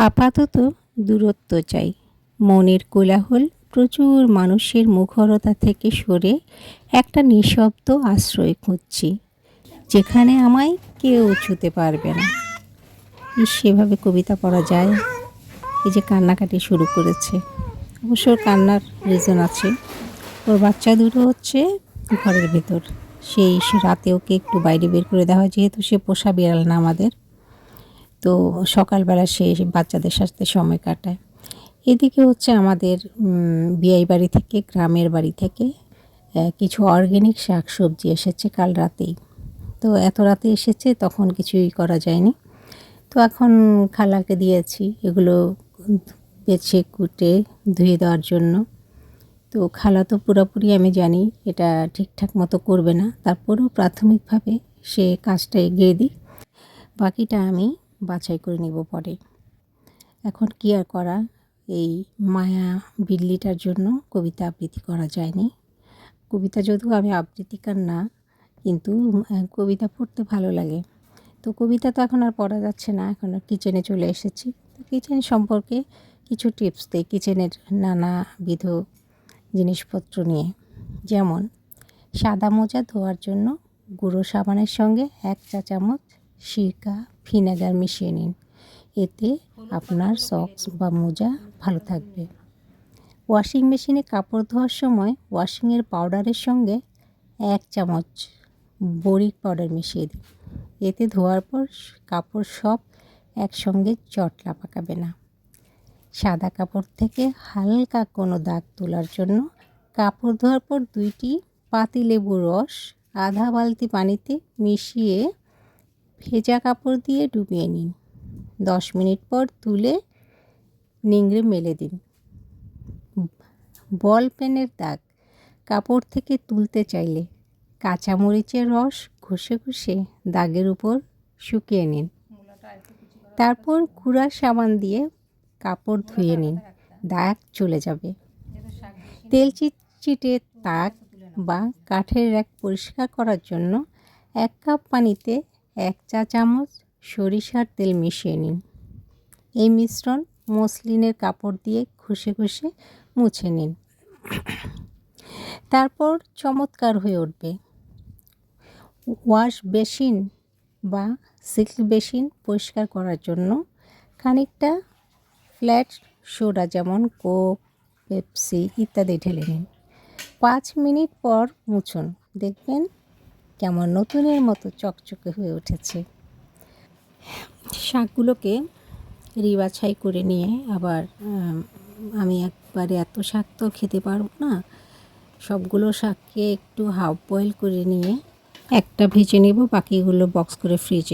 আপাতত দূরত্ব চাই, মনের কোলাহল, প্রচুর মানুষের মুখরতা থেকে সরে একটা নিঃশব্দ আশ্রয় খুঁজছি, যেখানে আমায় কেউ ছুতে পারবে না। সেভাবে কবিতা পড়া যায়? এই যে কান্নাকাটি শুরু করেছে, অবশ্য কান্নার রিজন আছে। ওর বাচ্চা দুটো হচ্ছে ঘরের ভেতর, সেই রাতে ওকে একটু বাইরে বের করে দেওয়া হয়, যেহেতু সে পোষা বিড়াল না আমাদের। তো সকালবেলা সে বাচ্চাদের সাথে সময় কাটায়। এদিকে হচ্ছে আমাদের বিয়াই বাড়ি থেকে, গ্রামের বাড়ি থেকে কিছু অর্গ্যানিক শাক সবজি এসেছে কাল রাতেই। তো এত রাতে এসেছে, তখন কিছুই করা যায়নি। তো এখন খালাকে দিয়েছি এগুলো বেছে কুটে ধুয়ে দেওয়ার জন্য। তো খালা তো পুরোপুরি আমি জানি এটা ঠিকঠাক মতো করবে না, তারপরেও প্রাথমিকভাবে সে কাজটা এগিয়ে দিই, বাকিটা আমি বাছাই করে নিব পরে। এখন কি আর করা, এই মায়া বিল্লিটার জন্য কবিতা আবৃত্তি করা যায়নি। কবিতা যদিও আমি আবৃত্তিকার না, কিন্তু কবিতা পড়তে ভালো লাগে। তো কবিতা তো এখন আর পড়া যাচ্ছে না, এখন কিচেনে চলে এসেছি। তো কিচেন সম্পর্কে কিছু টিপস দিই, কিচেনের নানাবিধ জিনিসপত্র নিয়ে। যেমন সাদা মোজা ধোয়ার জন্য গুঁড়ো সাবানের সঙ্গে 1 চা চামচ সিরকা ভিনেগার মিশিয়ে নিন, এতে আপনার সক্স বা মোজা ভালো থাকবে। ওয়াশিং মেশিনে কাপড় ধোয়ার সময় ওয়াশিংয়ের পাউডারের সঙ্গে 1 চামচ বরিক পাউডার মিশিয়ে দিন, এতে ধোয়ার পর কাপড় সব একসঙ্গে জটলা পাকাবে না। সাদা কাপড় থেকে হালকা কোনো দাগ তোলার জন্য কাপড় ধোয়ার পর 2টি পাতিলেবুর রস আধা বালতি পানিতে মিশিয়ে ভেজা কাপড় দিয়ে ডুবিয়ে নিন। 10 মিনিট পর তুলে নিংড়ে মেলে দিন। বল পেনের দাগ কাপড় থেকে তুলতে চাইলে কাঁচামরিচের রস ঘষে ঘষে দাগের উপর শুকিয়ে নিন, তারপর গুঁড়া সাবান দিয়ে কাপড় ধুয়ে নিন, দাগ চলে যাবে। তেল চিটচিটে তাক বা কাঠের র্যাক পরিষ্কার করার জন্য 1 কাপ পানিতে 1 চা চামচ সরিষার তেল মিশিয়ে নিন। এই মিশ্রণ মসলিনের কাপড় দিয়ে ঘষে ঘষে মুছে নিন, তারপর চমৎকার হয়ে উঠবে। ওয়াশ বেসিন বা সিল্ক বেসিন পরিষ্কার করার জন্য খানিকটা ফ্ল্যাট সোডা, যেমন কোক, পেপসি ইত্যাদি ঢেলে নিন। 5 মিনিট পর মুছুন, দেখবেন কেমন নতুনের মতো চকচকে হয়ে উঠেছে। শাকগুলোকে বাছাই করে নিয়ে আবার আমি একবারে এত শাক তো খেতে পারবো না, সবগুলো শাককে একটু হাফ বয়েল করে নিয়ে একটা ভেজে নেব, বাকিগুলো বক্স করে ফ্রিজে